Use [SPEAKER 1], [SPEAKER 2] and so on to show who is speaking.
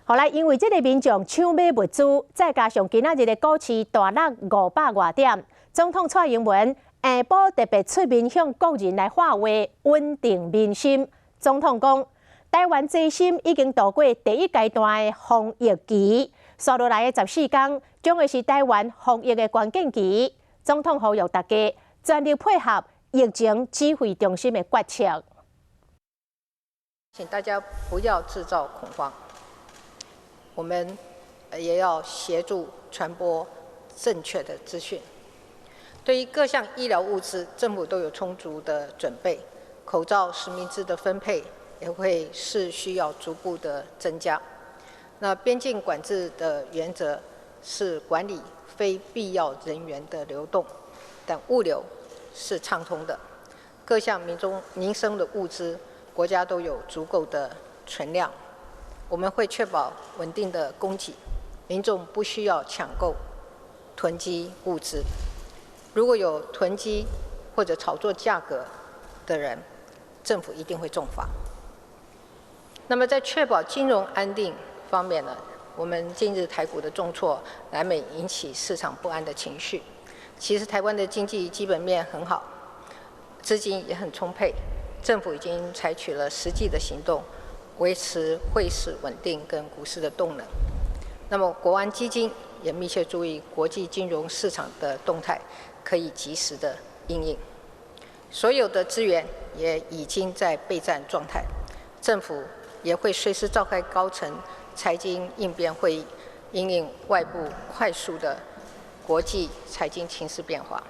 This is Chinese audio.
[SPEAKER 1] 后来因为这个民众抢买物资，再加上今仔日的股市大落500外点，总统蔡英文下晡特别出面向国人来话话，稳定民心。总统讲，台湾最新已经度过第一阶段的防疫期，接落来的14天将会是台湾防疫的关键期。总统呼吁大家全力配合疫情指挥中心的决策。
[SPEAKER 2] 请大家不要制造恐慌，我们也要协助传播正确的资讯。对于各项医疗物资，政府都有充足的准备，口罩、实名制的分配也会是需要逐步的增加。那边境管制的原则是管理非必要人员的流动，但物流是畅通的。各项民生的物资，国家都有足够的存量，我们会确保稳定的供给，民众不需要抢购、囤积物资。如果有囤积或者炒作价格的人，政府一定会重罚。那么在确保金融安定方面呢，我们近日台股的重挫，难免引起市场不安的情绪。其实台湾的经济基本面很好，资金也很充沛。政府已经采取了实际的行动，维持汇市稳定跟股市的动能。那么国安基金也密切注意国际金融市场的动态，可以及时的因应。所有的资源也已经在备战状态，政府也会随时召开高层财经应变会议，因应外部快速的国际财经情势变化。